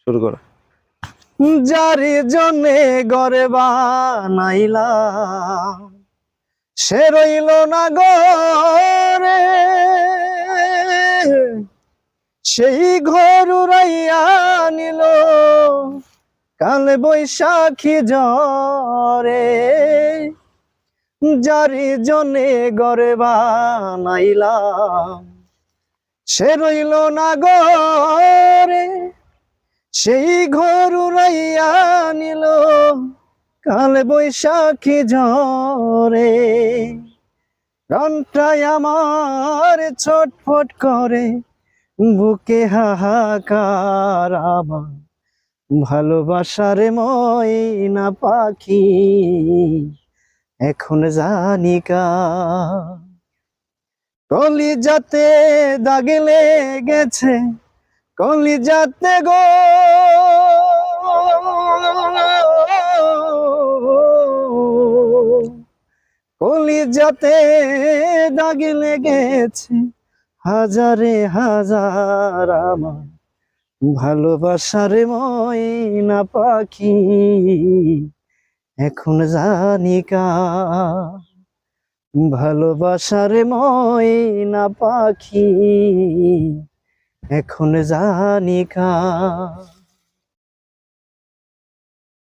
শুরু করো। যারি জন্যে ঘরে বানাইলাম সে রইল না ঘরে, সেই ঘর উড়াইয়া নিল কালে বৈশাখী ঝরে। যারি জন্যে ঘরে বানাইলাম সে রইল না ঘরে, সেই ঘর উড়াইয়া নিল কালে বৈশাখী ঝরে। প্রাণটাই আমার ছটফট করে, বুকে হাহাকার আমার ভালোবাসার ময়না পাখি এখন জানি কার। কলিজাতে দাগ লেগেছে, কলিজাতে গো, কলিজাতে দাগ লেগেছে হাজারে হাজার আমার ভালোবাসার ময়না পাখি এখন জানি কার। ভালোবাসার ময়না পাখি এখন জানি কার।